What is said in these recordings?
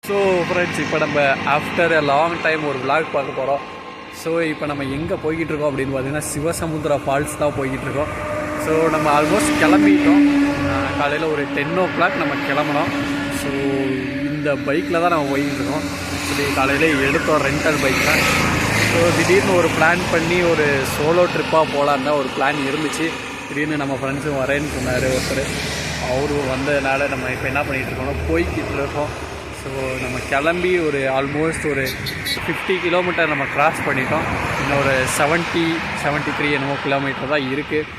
So friends, இப்போ நம்ம after a long time ஒரு விளாக் பார்க்க போகிறோம். ஸோ இப்போ நம்ம எங்கே போய்கிட்டு இருக்கோம் அப்படின்னு பார்த்தீங்கன்னா சிவசமுத்திரா ஃபால்ஸ் தான் போய்கிட்டு இருக்கோம். ஸோ நம்ம ஆல்மோஸ்ட் கிளம்பிட்டோம். காலையில் ஒரு 10 o'clock நம்ம கிளம்புனோம். ஸோ இந்த பைக்கில் தான் நம்ம போய்கிட்டு இருக்கோம். சரி, காலையில் எடுத்தோம் ரெண்டல் பைக் தான். ஸோ திடீர்னு ஒரு பிளான் பண்ணி ஒரு சோலோ ட்ரிப்பாக போகலான்னு தான் ஒரு பிளான் இருந்துச்சு. திடீர்னு நம்ம ஃப்ரெண்ட்ஸும் வரேன்னு சொன்னார் ஒருத்தர். அவரும் வந்ததுனால நம்ம இப்போ என்ன பண்ணிகிட்டு இருக்கோம்னா போய்கிட்டு இருக்கோம். ஸோ நம்ம கிளம்பி ஒரு ஆல்மோஸ்ட் ஒரு 50 கிலோமீட்டர் நம்ம கிராஸ் பண்ணிட்டோம். இன்னும் ஒரு 73 என்னமோ கிலோமீட்டர் தான் இருக்குது.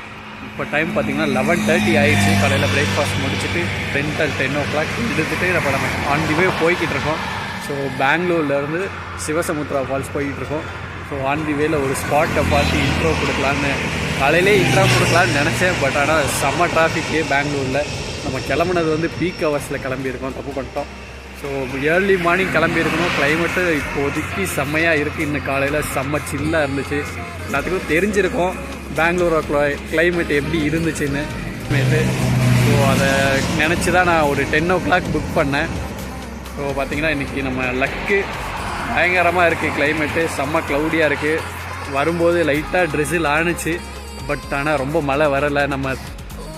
இப்போ டைம் பார்த்திங்கன்னா 11:30 ஆகிடுச்சு. காலையில் பிரேக்ஃபாஸ்ட் முடிச்சுட்டு ரெண்டல் 10 o'clock எடுத்துகிட்டு நம்ம ஆன் தி வே போய்கிட்டு இருக்கோம். ஸோ பெங்களூர்லேருந்து சிவசமுத்திரா ஃபால்ஸ் போய்கிட்டு இருக்கோம். ஸோ ஆன் தி வேல ஒரு ஸ்பாட்டை பார்த்து இன்ட்ரோ கொடுக்கலான்னு காலையிலே இன்ட்ரோ கொடுக்கலான்னு நினச்சேன். பட் ஆனால் செம்ம டிராஃபிக்கு பெங்களூரில். நம்ம கிளம்புனது வந்து பீக் ஹவர்ஸில் கிளம்பியிருக்கோம், தப்பு பண்ணிட்டோம். ஸோ ஏர்லி மார்னிங் கிளம்பியிருக்கணும். கிளைமேட்டு இப்போதைக்கு செம்மையாக இருக்குது. இன்னும் காலையில் செம்ம சில்லாக இருந்துச்சு. எல்லாத்துக்கும் தெரிஞ்சிருக்கும் பெங்களூரோட கிளைமேட் எப்படி இருந்துச்சுன்னு. ஸோ அதை நினச்சி தான் நான் ஒரு 10 o'clock புக் பண்ணேன். ஸோ பார்த்திங்கன்னா இன்றைக்கி நம்ம லக்கு பயங்கரமாக இருக்குது. கிளைமேட்டு செம்ம க்ளவுடியாக இருக்குது. வரும்போது லைட்டாக ட்ரெஸ்ஸில் ஆணுச்சு. பட் ஆனால் ரொம்ப மழை வரலை. நம்ம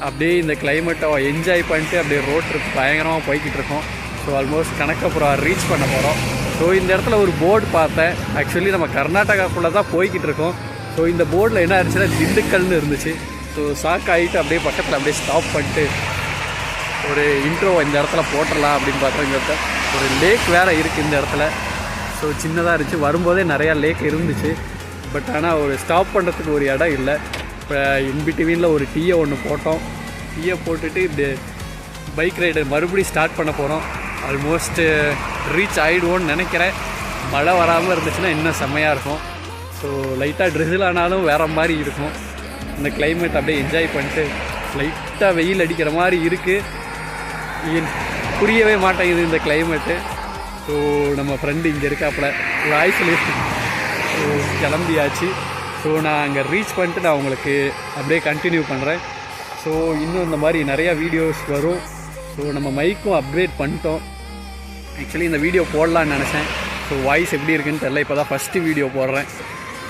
அப்படியே இந்த கிளைமேட்டை என்ஜாய் பண்ணிட்டு அப்படியே ரோட் ட்ரிப் பயங்கரமாக போய்கிட்டு இருக்கோம். ஸோ ஆல்மோஸ்ட் கணக்கப்புறம் ரீச் பண்ண போகிறோம். ஸோ இந்த இடத்துல ஒரு போர்டு பார்த்தேன். ஆக்சுவலி நம்ம கர்நாடகாக்குள்ளே தான் போய்கிட்டு இருக்கோம். ஸோ இந்த போர்டில் என்ன ஆயிடுச்சுன்னா திண்டுக்கல்னு இருந்துச்சு. ஸோ ஷாக் ஆகிட்டு அப்படியே பக்கத்தில் அப்படியே ஸ்டாப் பண்ணிட்டு ஒரு இன்ட்ரோ இந்த இடத்துல போட்டுடலாம் அப்படின்னு பார்த்தோம். இந்த இடத்துல ஒரு லேக் வேறு இருக்குது இந்த இடத்துல. ஸோ சின்னதாக இருந்துச்சு. வரும்போதே நிறையா லேக் இருந்துச்சு. பட் ஆனால் ஒரு ஸ்டாப் பண்ணுறதுக்கு ஒரு இடம் இல்லை. இப்போ இன்பிட்வீனில் ஒரு டீயை ஒன்று போட்டோம். டீயை போட்டுட்டு இப்படி பைக் ரைடு மறுபடியும் ஸ்டார்ட் பண்ண போகிறோம். ஆல்மோஸ்ட் ரீச் ஆகிடுவோன்னு நினைக்கிறேன். மழை வராமல் இருந்துச்சுன்னா இன்னும் செம்மையாக இருக்கும். ஸோ லைட்டாக ட்ரெஸ்ஸில் ஆனாலும் வேறு மாதிரி இருக்கும். இந்த கிளைமேட் அப்படியே என்ஜாய் பண்ணிட்டு லைட்டாக வெயில் அடிக்கிற மாதிரி இருக்குது. புரியவே மாட்டேங்குது இந்த கிளைமேட்டு. ஸோ நம்ம ஃப்ரெண்டு இங்கே இருக்காப்புல ஒரு ஐசோலேஷன். ஸோ கிளம்பியாச்சு. ஸோ நான் அங்கே ரீச் பண்ணிட்டு நான் உங்களுக்கு அப்படியே கண்டினியூ பண்ணுறேன். ஸோ இன்னும் இந்த மாதிரி நிறையா வீடியோஸ் வரும். ஸோ நம்ம மைக்கும் அப்கிரேட் பண்ணிட்டோம். ஆக்சுவலி இந்த வீடியோ போடலான்னு நினச்சேன். ஸோ வாய்ஸ் எப்படி இருக்குன்னு தெரியல. இப்போ தான் ஃபஸ்ட்டு வீடியோ போடுறேன்.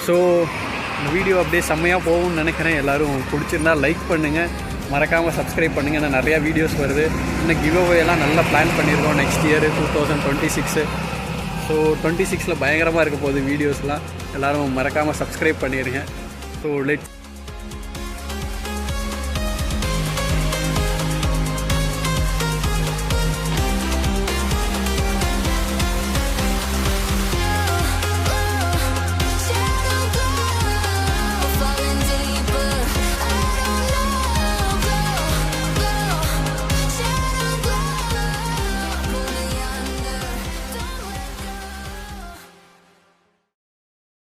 ஸோ இந்த வீடியோ அப்படியே செம்மையாக போகும்னு நினைக்கிறேன். எல்லோரும் பிடிச்சிருந்தா லைக் பண்ணுங்கள், மறக்காமல் சப்ஸ்கிரைப் பண்ணுங்கள். இன்னும் நிறையா வீடியோஸ் வருது. இன்னும் கிவ்அவேலாம் நல்லா பிளான் பண்ணியிருக்கோம் நெக்ஸ்ட் இயர் 2026. ஸோ 26ல் பயங்கரமாக இருக்க போகுது வீடியோஸ்லாம். எல்லோரும் மறக்காமல் சப்ஸ்கிரைப் பண்ணிடுங்க. ஸோ லெட்ஸ்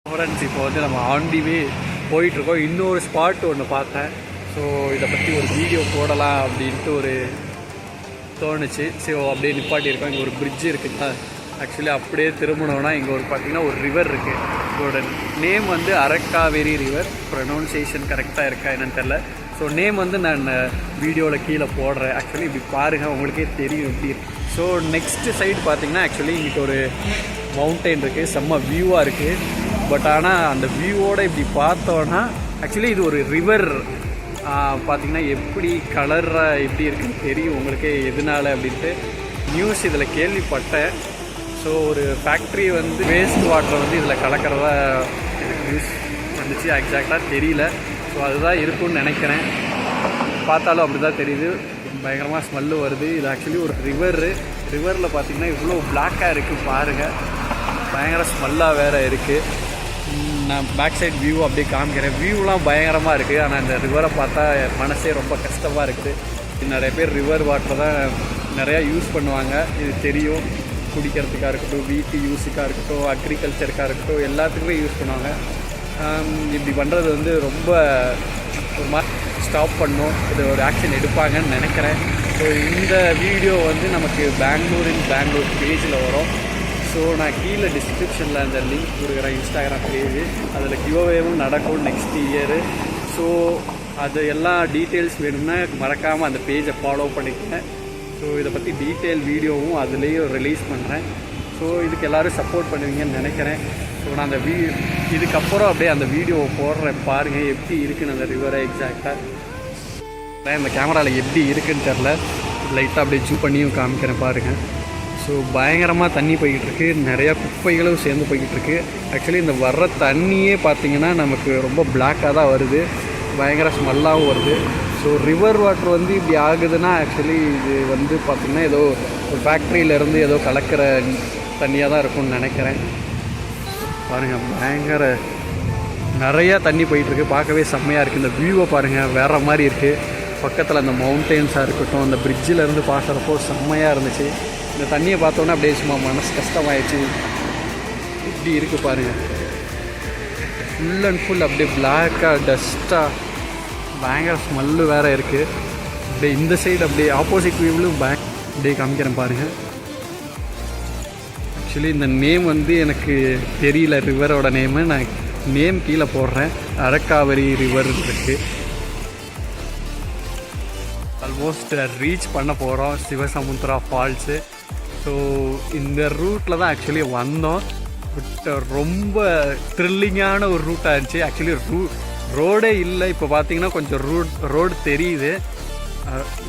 ஃப்ரெண்ட்ஸ், இப்போ வந்து நம்ம ஆன் தி வே போயிட்டுருக்கோம். இன்னொரு ஸ்பாட் ஒன்று பார்த்தேன். ஸோ இதை பற்றி ஒரு வீடியோ போடலாம் அப்படின்ட்டு ஒரு தோணுச்சு. ஸோ அப்படியே நிப்பாட்டியிருக்கோம். இங்கே ஒரு பிரிட்ஜு இருக்குதுங்களா. ஆக்சுவலி அப்படியே திரும்பணுன்னா இங்கே ஒரு பார்த்திங்கன்னா ஒரு ரிவர் இருக்குது. இதோட நேம் வந்து அரக்காவேரி ரிவர். ப்ரொனவுன்சியேஷன் கரெக்டாக இருக்கா என்னன்னு தெரில. ஸோ நேம் வந்து நான் வீடியோவில் கீழே போடுறேன். ஆக்சுவலி இப்படி பாருங்கள், உங்களுக்கே தெரியும் எப்படி இருக்குது. ஸோ நெக்ஸ்ட்டு சைடு பார்த்திங்கன்னா ஆக்சுவலி இன்றைக்கி ஒரு மவுண்டெயின் இருக்குது. செம்ம வியூவாக இருக்குது. பட் ஆனால் அந்த வியூவோடு இப்படி பார்த்தோன்னா ஆக்சுவலி இது ஒரு ரிவர். பார்த்திங்கன்னா எப்படி கலராக எப்படி இருக்குன்னு தெரியும் உங்களுக்கே எதனால அப்படின்ட்டு. நியூஸ் இதில் கேள்விப்பட்டேன். ஸோ ஒரு ஃபேக்ட்ரி வந்து வேஸ்ட் வாட்டரை வந்து இதில் கலக்கிறதா எனக்கு நியூஸ் வந்துச்சு. எக்ஸாக்டாக தெரியல. ஸோ அதுதான் இருக்குன்னு நினைக்கிறேன். பார்த்தாலும் அப்படி தான் தெரியுது. பயங்கரமாக ஸ்மெல்லு வருது. இது ஆக்சுவலி ஒரு ரிவரில் பார்த்திங்கன்னா இவ்வளோ பிளாக்காக இருக்குது பாருங்கள். பயங்கர ஸ்மெல்லாக வேறு இருக்குது. நான் பேக் சைட் வியூ அப்படியே காமிக்கிறேன். வியூலாம் பயங்கரமாக இருக்குது. ஆனால் இந்த ரிவரை பார்த்தா மனசே ரொம்ப கஷ்டமாக இருக்குது. நிறைய பேர் ரிவர் வாட்டரை தான் நிறையா யூஸ் பண்ணுவாங்க. இது தெரியும். குடிக்கிறதுக்காக இருக்கட்டும், வீட்டு யூஸுக்காக இருக்கட்டும், அக்ரிகல்ச்சருக்காக இருக்கட்டும், எல்லாத்துக்குமே யூஸ் பண்ணுவாங்க. இப்படி பண்ணுறது வந்து ரொம்ப ஒரு மாதிரி ஸ்டாப் பண்ணணும். இது ஒரு ஆக்ஷன் எடுப்பாங்கன்னு நினைக்கிறேன். ஸோ இந்த வீடியோ வந்து நமக்கு பெங்களூர் பேஜில் வரும். ஸோ நான் கீழே டிஸ்கிரிப்ஷனில் அந்த லிங்க் கொடுக்குறேன், இன்ஸ்டாகிராம் பேஜ். அதில் கிவ்அவேவும் நடக்கும் நெக்ஸ்ட் இயரு. ஸோ அது எல்லா டீட்டெயில்ஸ் வேணும்னா மறக்காமல் அந்த பேஜை ஃபாலோ பண்ணிக்கங்க. ஸோ இதை பற்றி டீட்டெயில் வீடியோவும் அதுலேயும் ரிலீஸ் பண்ணுறேன். ஸோ இதுக்கு எல்லோரும் சப்போர்ட் பண்ணுவீங்கன்னு நினைக்கிறேன். ஸோ நான் அந்த இதுக்கப்புறம் அப்படியே அந்த வீடியோவை போடுறேன், பாருங்கள் எப்படி இருக்குன்னு அந்த ரிவரை எக்ஸாக்டாக. இந்த கேமராவில் எப்படி இருக்குன்னு தெரில, லைட்டாக அப்படியே ஜூம் பண்ணியும் காமிக்கிறேன் பாருங்கள். ஸோ பயங்கரமாக தண்ணி போய்கிட்டுருக்கு, நிறையா குப்பைகளும் சேர்ந்து போய்கிட்டுருக்கு. ஆக்சுவலி இந்த வர்ற தண்ணியே பார்த்திங்கன்னா நமக்கு ரொம்ப பிளாக்காக தான் வருது, பயங்கர ஸ்மெல்லாகவும் வருது. ஸோ ரிவர் வாட்டர் வந்து இப்படி ஆகுதுன்னா ஆக்சுவலி இது வந்து பார்த்திங்கன்னா ஏதோ ஒரு ஃபேக்ட்ரியிலேருந்து ஏதோ கலக்கிற தண்ணியாக தான் இருக்கும்னு நினைக்கிறேன். பாருங்கள் பயங்கர நிறையா தண்ணி போயிட்டுருக்கு, பார்க்கவே செம்மையாக இருக்குது. இந்த வியூவை பாருங்கள் வேறு மாதிரி இருக்குது. பக்கத்தில் அந்த மவுண்டெயின்ஸாக இருக்கட்டும், அந்த பிரிட்ஜிலேருந்து பார்க்குறப்போ செம்மையாக இருந்துச்சு. இந்த தண்ணியை பார்த்தோன்னே அப்படியே சும்மா மனசு கஷ்டமாயிடுச்சு. இப்படி இருக்குது பாருங்கள், ஃபுல் அண்ட் ஃபுல் அப்படியே பிளாக்காக டஸ்ட்டாக பயங்கர ஸ்மெல்லு வேறு இருக்குது. அப்படியே இந்த சைடு அப்படியே ஆப்போசிட் வியூவிலும் அப்படியே காமிக்கிறேன் பாருங்கள். ஆக்சுவலி இந்த நேம் வந்து எனக்கு தெரியல, ரிவரோட நேமு. நான் நேம் கீழே போடுறேன். அரக்காவரி ரிவர் இருக்குது. ஆல்மோஸ்ட் ரீச் பண்ண போகிறோம் சிவசமுத்திரா ஃபால்ஸு. ஸோ இந்த ரூட்டில் தான் ஆக்சுவலி வந்தோம். பட் ரொம்ப த்ரில்லிங்கான ஒரு ரூட்டாக இருந்துச்சு. ஆக்சுவலி ரோடே இல்லை. இப்போ பார்த்தீங்கன்னா கொஞ்சம் ரோடு தெரியுது.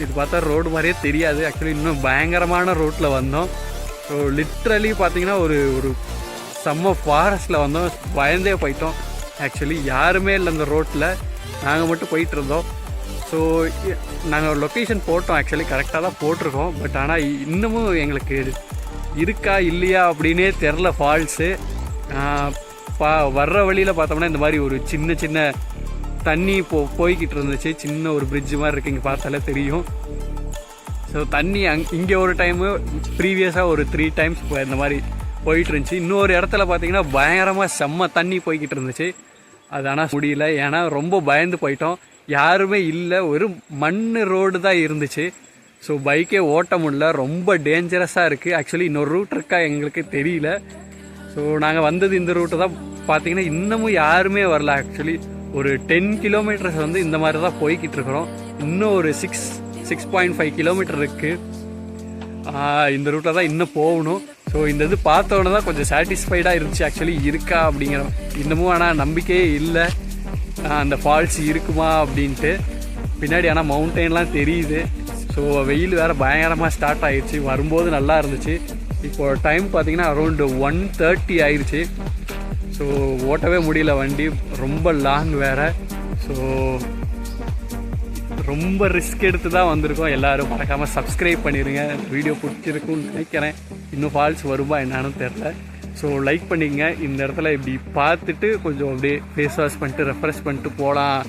இது பார்த்தா ரோடு மாதிரியே தெரியாது. ஆக்சுவலி இன்னும் பயங்கரமான ரோட்டில் வந்தோம். ஸோ லிட்ரலி பார்த்தீங்கன்னா ஒரு செம்ம ஃபாரஸ்ட்டில் வந்தோம். பயந்தே போயிட்டோம். ஆக்சுவலி யாருமே இல்லை அந்த ரோட்டில், நாங்கள் மட்டும் போயிட்டு இருந்தோம். ஸோ நாங்கள் லொக்கேஷன் போட்டோம், ஆக்சுவலி கரெக்டாக தான் போட்டிருக்கோம். பட் ஆனால் இன்னமும் எங்களுக்கு இருக்கா இல்லையா அப்படின்னே தெரில ஃபால்ஸு. வர்ற வழியில் பார்த்தோம்னா இந்த மாதிரி ஒரு சின்ன சின்ன தண்ணி போய்கிட்டு இருந்துச்சு. சின்ன ஒரு பிரிட்ஜு மாதிரி இருக்குது, இங்கே பார்த்தாலே தெரியும். ஸோ தண்ணி இங்கே ஒரு டைமு ப்ரீவியஸாக ஒரு 3 டைம்ஸ் இந்த மாதிரி போயிட்டு இருந்துச்சு. இன்னொரு இடத்துல பார்த்தீங்கன்னா பயங்கரமாக செம்ம தண்ணி போய்கிட்டு இருந்துச்சு. அது ஆனால் முடியல, ஏன்னா ரொம்ப பயந்து போயிட்டோம். யாருமே இல்லை, ஒரு மண் ரோடு தான் இருந்துச்சு. ஸோ பைக்கே ஓட்ட முடியல, ரொம்ப டேஞ்சரஸாக இருக்குது. ஆக்சுவலி இன்னொரு ரூட் இருக்கா எங்களுக்கு தெரியல. ஸோ நாங்கள் வந்தது இந்த ரூட்டை தான். பார்த்தீங்கன்னா இன்னமும் யாருமே வரல. ஆக்சுவலி ஒரு 10 கிலோமீட்டர்ஸ் வந்து இந்த மாதிரி தான் போய்கிட்டு இருக்கிறோம். இன்னும் ஒரு 6.5 கிலோமீட்டர் இருக்குது. இந்த ரூட்டில் தான் இன்னும் போகணும். ஸோ இந்த இது பார்த்தோன்னே தான் கொஞ்சம் சாட்டிஸ்ஃபைடாக இருந்துச்சு. ஆக்சுவலி இருக்கா அப்படிங்கிற இன்னமும் ஆனால் நம்பிக்கையே இல்லை அந்த ஃபால்ஸ் இருக்குமா அப்படின்ட்டு. பின்னாடி ஆனால் மவுண்டெயின்லாம் தெரியுது. ஸோ வெயில் வேறு பயங்கரமாக ஸ்டார்ட் ஆகிடுச்சு. வரும்போது நல்லா இருந்துச்சு. இப்போது டைம் பார்த்திங்கன்னா அரௌண்டு 1:30 ஆயிடுச்சு. ஸோ ஓட்டவே முடியல வண்டி, ரொம்ப லாங் வேறு. ஸோ ரொம்ப ரிஸ்க் எடுத்து தான் வந்திருக்கோம். எல்லோரும் மறக்காமல் சப்ஸ்கிரைப் பண்ணிடுங்க. வீடியோ பிடிச்சிருக்குன்னு நினைக்கிறேன். இன்னும் ஃபால்ஸ் வருமா என்னன்னு தெரில. ஸோ லைக் பண்ணிக்கங்க. இந்த இடத்துல இப்படி பார்த்துட்டு கொஞ்சம் அப்படியே ஃபேஸ் வாஷ் பண்ணிட்டு ரெஃப்ரெஷ் பண்ணிட்டு போகலாம்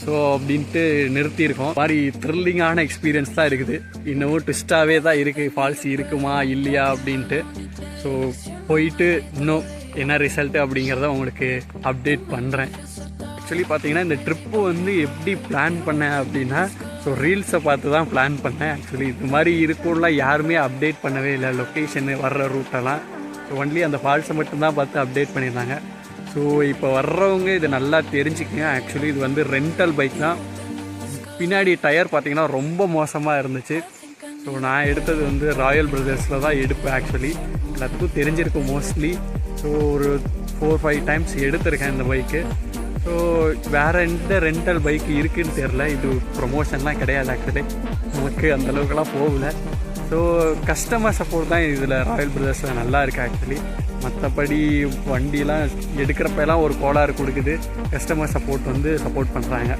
ஸோ அப்படின்ட்டு நிறுத்தியிருக்கோம். மாதிரி த்ரில்லிங்கான எக்ஸ்பீரியன்ஸ் தான் இருக்குது. இன்னமும் ட்விஸ்ட்டாகவே தான் இருக்குது, ஃபால்ஸ் இருக்குமா இல்லையா அப்படின்ட்டு. ஸோ போயிட்டு இன்னும் என்ன ரிசல்ட்டு அப்படிங்கிறத உங்களுக்கு அப்டேட் பண்ணுறேன். ஆக்சுவலி பார்த்தீங்கன்னா இந்த ட்ரிப்பு வந்து எப்படி பிளான் பண்ணேன் அப்படின்னா, ஸோ ரீல்ஸை பார்த்து தான் பிளான் பண்ணேன். ஆக்சுவலி இது மாதிரி இருக்கும்லாம் யாருமே அப்டேட் பண்ணவே இல்லை, லொக்கேஷனு வர்ற ரூட்டெல்லாம். ஸோ ஒன்லி அந்த ஃபால்ஸை மட்டும்தான் பார்த்து அப்டேட் பண்ணியிருந்தாங்க. ஸோ இப்போ வர்றவங்க இதை நல்லா தெரிஞ்சுக்கங்க. ஆக்சுவலி இது வந்து ரெண்டல் பைக் தான். பின்னாடி டயர் பார்த்திங்கன்னா ரொம்ப மோசமாக இருந்துச்சு. ஸோ நான் எடுத்தது வந்து ராயல் பிரதர்ஸில் தான் எடுப்பேன். ஆக்சுவலி எல்லாத்துக்கும் தெரிஞ்சிருக்கும் மோஸ்ட்லி. ஸோ ஒரு 4-5 டைம்ஸ் எடுத்திருக்கேன் இந்த பைக்கு. ஸோ வேறு எந்த ரெண்டல் பைக் இருக்குதுன்னு தெரில. இது ப்ரொமோஷன்லாம் கிடையாது. ஆக்சுவலி நமக்கு அந்தளவுக்குலாம் போகல. ஸோ கஸ்டமர் சப்போர்ட் தான் இதில் ராயல் பிரதர்ஸில் நல்லா இருக்குது. ஆக்சுவலி மற்றபடி வண்டியெலாம் எடுக்கிறப்பெல்லாம் ஒரு கோளாறு கொடுக்குது, கஸ்டமர் சப்போர்ட் வந்து சப்போர்ட் பண்ணுறாங்க.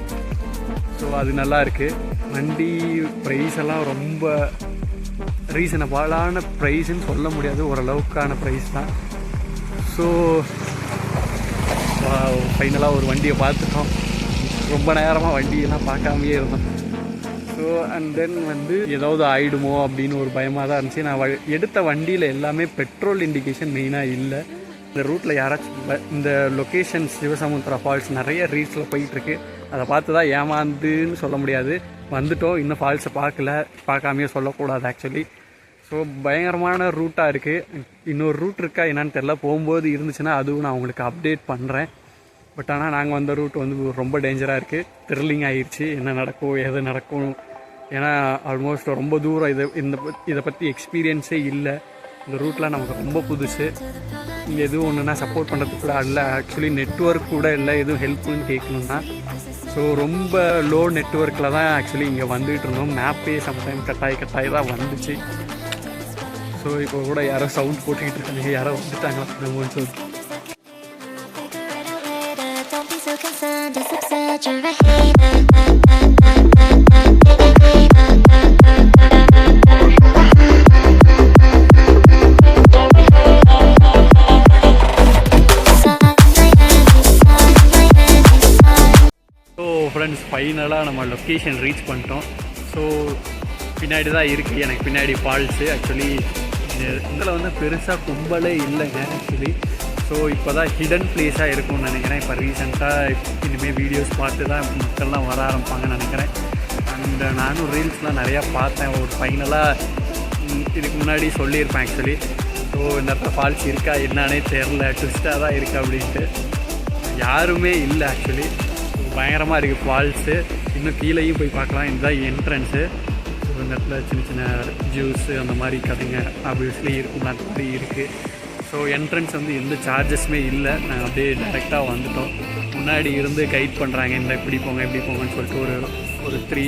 ஸோ அது நல்லா இருக்குது. வண்டி ப்ரைஸ் எல்லாம் ரொம்ப ரீசனபிளான ப்ரைஸுன்னு சொல்ல முடியாது, ஓரளவுக்கான ப்ரைஸ் தான். ஸோ ஃபைனலாக ஒரு வண்டியை பார்த்துட்டோம். ரொம்ப நேரமாக வண்டியெல்லாம் பார்க்காமையே இருந்தோம். ஸோ அண்ட் தென் வந்து ஏதாவது ஆகிடுமோ அப்படின்னு ஒரு பயமாக தான் இருந்துச்சு. நான் எடுத்த வண்டியில் எல்லாமே பெட்ரோல் இண்டிகேஷன் மெயினாக இல்லை. இந்த ரூட்டில் யாராச்சும் இந்த லொக்கேஷன் சிவசமுத்திரா ஃபால்ஸ் நிறைய ரீல்ஸில் போயிட்டுருக்கு, அதை பார்த்து தான் ஏமாந்துன்னு சொல்ல முடியாது. வந்துட்டோம், இன்னும் ஃபால்ஸை பார்க்காமையே சொல்லக்கூடாது ஆக்சுவலி. ஸோ பயங்கரமான ரூட்டாக இருக்குது. இன்னொரு ரூட் இருக்கா என்னான்னு தெரில, போகும்போது இருந்துச்சுன்னா அதுவும் நான் உங்களுக்கு அப்டேட் பண்ணுறேன். பட் ஆனால் நாங்கள் வந்த ரூட் வந்து ரொம்ப டேஞ்சராக இருக்குது, த்ரில்லிங் ஆகிடுச்சு. என்ன நடக்கும் எது நடக்கும் ஏன்னா ஆல்மோஸ்ட் ரொம்ப தூரம் இதை பற்றி எக்ஸ்பீரியன்ஸே இல்லை. இந்த ரூட்லாம் நமக்கு ரொம்ப புதுசு. இங்கே எதுவும் ஒன்றுனா சப்போர்ட் பண்ணுறதுக்கு கூட இல்லை. ஆக்சுவலி நெட்ஒர்க் கூட இல்லை எதுவும் ஹெல்ப்னு கேட்கணுன்னா. ஸோ ரொம்ப லோ நெட்ஒர்க்கில் தான் ஆக்சுவலி இங்கே வந்துகிட்டு இருந்தோம். மேப்பே சம்டைம் கட்டாயி தான் வந்துச்சு. ஸோ இப்போ கூட யாரோ சவுண்ட் போட்டுக்கிட்டு இருக்காங்க, யாரோ வந்துட்டாங்களா என்னமோன்னு சொல்லி. ஃப்ரெண்ட்ஸ், ஃபைனலாக நம்ம லொக்கேஷன் ரீச் பண்ணிட்டோம். ஸோ பின்னாடி தான் இருக்குது, எனக்கு பின்னாடி ஃபால்ஸு. ஆக்சுவலி இதில் வந்து பெருசாக கும்பலே இல்லைங்க ஆக்சுவலி. ஸோ இப்போ தான் ஹிடன் பிளேஸாக இருக்கும்னு நினைக்கிறேன். இப்போ ரீசெண்டாக இனிமேல் வீடியோஸ் பார்த்து தான் மக்கள்லாம் வர ஆரம்பிப்பாங்கன்னு நினைக்கிறேன். அண்ட் நானும் ரீல்ஸ்லாம் நிறையா பார்த்தேன். ஒரு ஃபைனலாக இதுக்கு முன்னாடி சொல்லியிருப்பேன் ஆக்சுவலி. ஸோ இந்த இடத்துல ஃபால்ஸ் இருக்கா என்னானே தெரில, ட்விஸ்ட்டாக தான் இருக்குது அப்படின்ட்டு. யாருமே இல்லை ஆக்சுவலி. பயங்கரமாக இருக்குது ஃபால்ஸு. இன்னும் கீழேயும் போய் பார்க்கலாம். இதுதான் என்ட்ரன்ஸு. ஸோ இந்த இடத்துல சின்ன சின்ன ஜூஸு அந்த மாதிரி கதைங்க ஆப்வியஸ்லி இருக்கும், அந்த மாதிரி இருக்குது. ஸோ என்ட்ரன்ஸ் வந்து எந்த சார்ஜஸுமே இல்லை. நாங்கள் அப்படியே டேரெக்டாக வந்துட்டோம். முன்னாடி இருந்து கைட் பண்ணுறாங்க, இந்த இப்படி போங்கன்னு சொல்லிட்டு ஒரு 3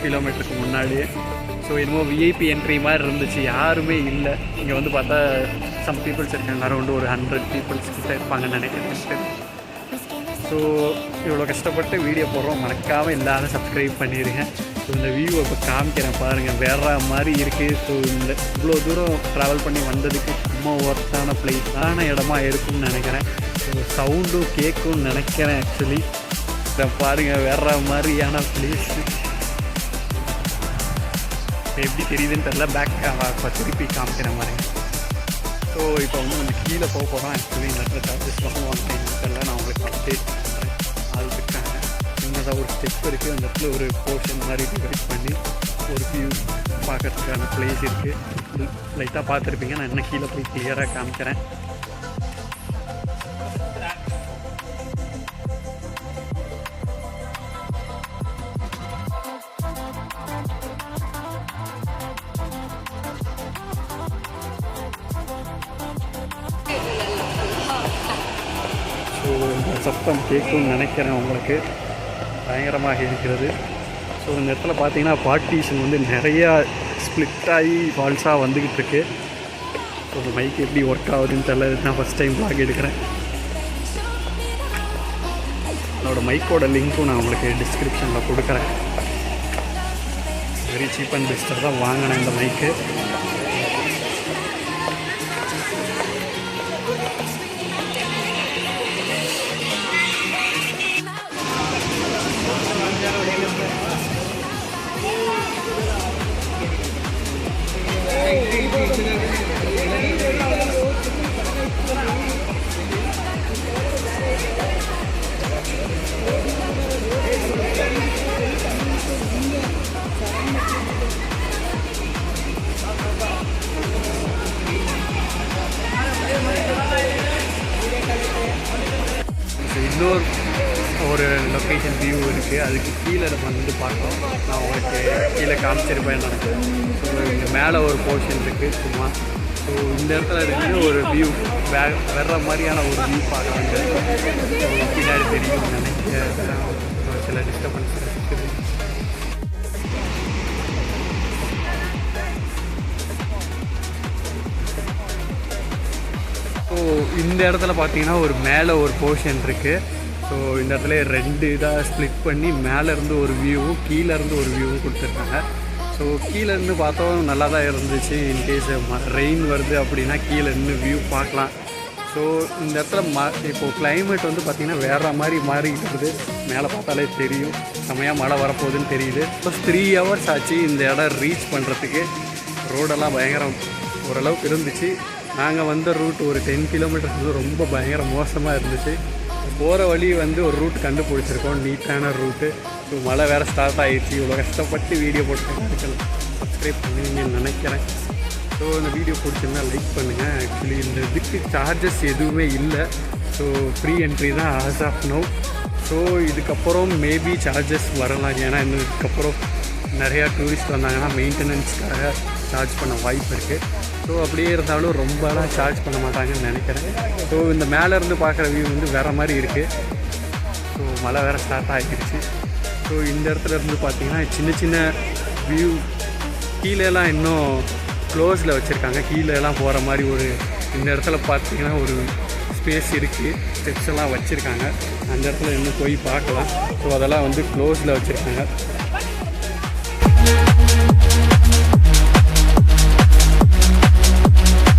கிலோமீட்டருக்கு முன்னாடியே. ஸோ என்னமோ விஐபி என்ட்ரி மாதிரி இருந்துச்சு. யாருமே இல்லை. இங்கே வந்து பார்த்தா சம் பீப்புள்ஸ் இருக்காங்க, அரௌண்டு ஒரு 100 பீப்புள்ஸ் கிட்ட இருப்பாங்கன்னு நினைக்கிறேன். ஸோ இவ்வளோ கஷ்டப்பட்டு வீடியோ போடுறோம், மறக்காமல் எல்லாரும் சப்ஸ்கிரைப் பண்ணிடுங்க. ஸோ இந்த வியூவை இப்போ காமிக்கிறேன் பாருங்கள், வேற மாதிரி இருக்குது. ஸோ இந்த இவ்வளோ தூரம் ட்ராவல் பண்ணி வந்ததுக்கு ரொம்ப ஒர்த்தான பிளேஸான இடமா இருக்கும்னு நினைக்கிறேன். ஸோ சவுண்டும் கேட்கும்னு நினைக்கிறேன் ஆக்சுவலி. இதை பாருங்கள், வேற மாதிரியான பிளேஸு. எப்படி தெரியுதுன்னு தெரியல, பேக் திருப்பி காமிக்கிற மாதிரி. ஸோ இப்போ வந்து நம்ம கீழே போக போகிறோம். ஆக்சுவலி இந்த இடத்துல சார்ஜஸ் வாங்குவாங்க தெரியல, நான் உங்களுக்கு அப்டேட் பண்ணுறேன். ஆள் இருக்காங்க. சின்னதாக ஒரு ஸ்டெப் இருக்குது, அந்த இடத்துல ஒரு போர்ஷன் மாதிரி டிவைட் பண்ணி ஒரு வியூ பார்க்கறதுக்கான பிளேஸ் இருக்குது. லைட்டாக பார்த்துருப்பீங்க. நான் என்ன கீழே போய் கிளியராக காமிக்கிறேன். ஸோ இந்த சத்தம் கேட்கும்னு நினைக்கிறேன், உங்களுக்கு பயங்கரமாக இருக்கிறது. ஸோ இந்த இடத்துல பார்த்தீங்கன்னா பார்ட்டிஷன் வந்து நிறையா ஸ்ப்ளிட் ஆகி ஃபால்ஸாக வந்துக்கிட்டு இருக்கு. ஸோ இந்த மைக் எப்படி ஒர்க் ஆகுதுன்னு தெரியல, நான் ஃபஸ்ட் டைம் வ்ளாக் எடுக்கிறேன். என்னோடய மைக்கோட லிங்க்கும் நான் உங்களுக்கு டிஸ்கிரிப்ஷனில் கொடுக்குறேன். வெரி சீப் அண்ட் பெஸ்ட்டாக தான் வாங்கினேன் இந்த மைக்கு. இன்னொரு ஒரு லொக்கேஷன் வியூ இருக்குது, அதுக்கு கீழே வந்து பார்த்தோம். நான் உங்களுக்கு கீழே காமிச்சிருப்பேன் நினைக்கிறேன். ஸோ இங்கே மேலே ஒரு போர்ஷன் இருக்குது சும்மா. ஸோ இந்த இடத்துல இருந்து ஒரு வியூ வர்ற மாதிரியான ஒரு வியூ பார்க்குறாங்க. பின்னாடி தெரியும் நினைக்கிறேன், சில டிஸ்டர்பன்ஸ் இருக்குது. ஸோ இந்த இடத்துல பார்த்தீங்கன்னா ஒரு மேலே ஒரு போர்ஷன் இருக்குது. ஸோ இந்த இடத்துல 2 இதாக ஸ்ப்ளிட் பண்ணி மேலேருந்து ஒரு வியூவும் கீழேருந்து ஒரு வியூவும் கொடுத்துருக்காங்க. ஸோ கீழேருந்து பார்த்தோம் நல்லா தான் இருந்துச்சு. இன்கேஸ் ரெயின் வருது அப்படின்னா கீழே இருந்து வியூ பார்க்கலாம். ஸோ இந்த இடத்துல இப்போது கிளைமேட் வந்து பார்த்திங்கன்னா வேறு மாதிரி மாறிக்கிட்டு இருக்குது. மேலே பார்த்தாலே தெரியும், செமையாக மழை வரப்போகுதுன்னு தெரியுது. ப்ளஸ் 3 ஹவர்ஸ் ஆச்சு இந்த இடம் ரீச் பண்ணுறதுக்கு. ரோடெல்லாம் பயங்கரம் ஓரளவுக்கு இருந்துச்சு. நாங்கள் வந்த ரூட் ஒரு 10 கிலோமீட்டர்ஸ் வந்து ரொம்ப பயங்கர மோசமாக இருந்துச்சு. போகிற வழி வந்து ஒரு ரூட் கண்டுபிடிச்சிருக்கோம், நீட்டான ரூட்டு. ஸோ மழை வேறு ஸ்டார்ட் ஆகிடுச்சு. இவ்வளோ கஷ்டப்பட்டு வீடியோ போட்டு சப்ஸ்கிரைப் பண்ணுவீங்கன்னு நினைக்கிறேன். ஸோ இந்த வீடியோ பிடிச்சிருந்தா லைக் பண்ணுங்கள். ஆக்சுவலி இந்த இதுக்கு சார்ஜஸ் எதுவுமே இல்லை. ஸோ ஃப்ரீ என்ட்ரி தான் ஆஸ் ஆஃப் நோ. ஸோ இதுக்கப்புறம் மேபி சார்ஜஸ் வரலாம். ஏன்னா இதுக்கப்புறம் நிறையா டூரிஸ்ட் வந்தாங்கன்னா மெயின்டெனன்ஸ்க்காக சார்ஜ் பண்ண வாய்ப்பு இருக்குது. ஸோ அப்படியே இருந்தாலும் ரொம்பலாம் சார்ஜ் பண்ண மாட்டாங்கன்னு நினைக்கிறேன். ஸோ இந்த மேலேருந்து பார்க்குற வியூ வந்து வேறு மாதிரி இருக்குது. ஸோ மழை வேறு ஸ்டார்ட் ஆகிடுச்சு. ஸோ இந்த இடத்துல இருந்து பார்த்திங்கன்னா சின்ன சின்ன வியூ கீழேலாம் இன்னும் க்ளோஸில் வச்சுருக்காங்க. கீழேலாம் போகிற மாதிரி ஒரு இந்த இடத்துல பார்த்திங்கன்னா ஒரு ஸ்பேஸ் இருக்குது, ஸ்டெப்ஸ் எல்லாம் வச்சுருக்காங்க. அந்த இடத்துல இன்னும் போய் பார்க்கலாம். ஸோ அதெல்லாம் வந்து க்ளோஸில் வச்சுருக்காங்க.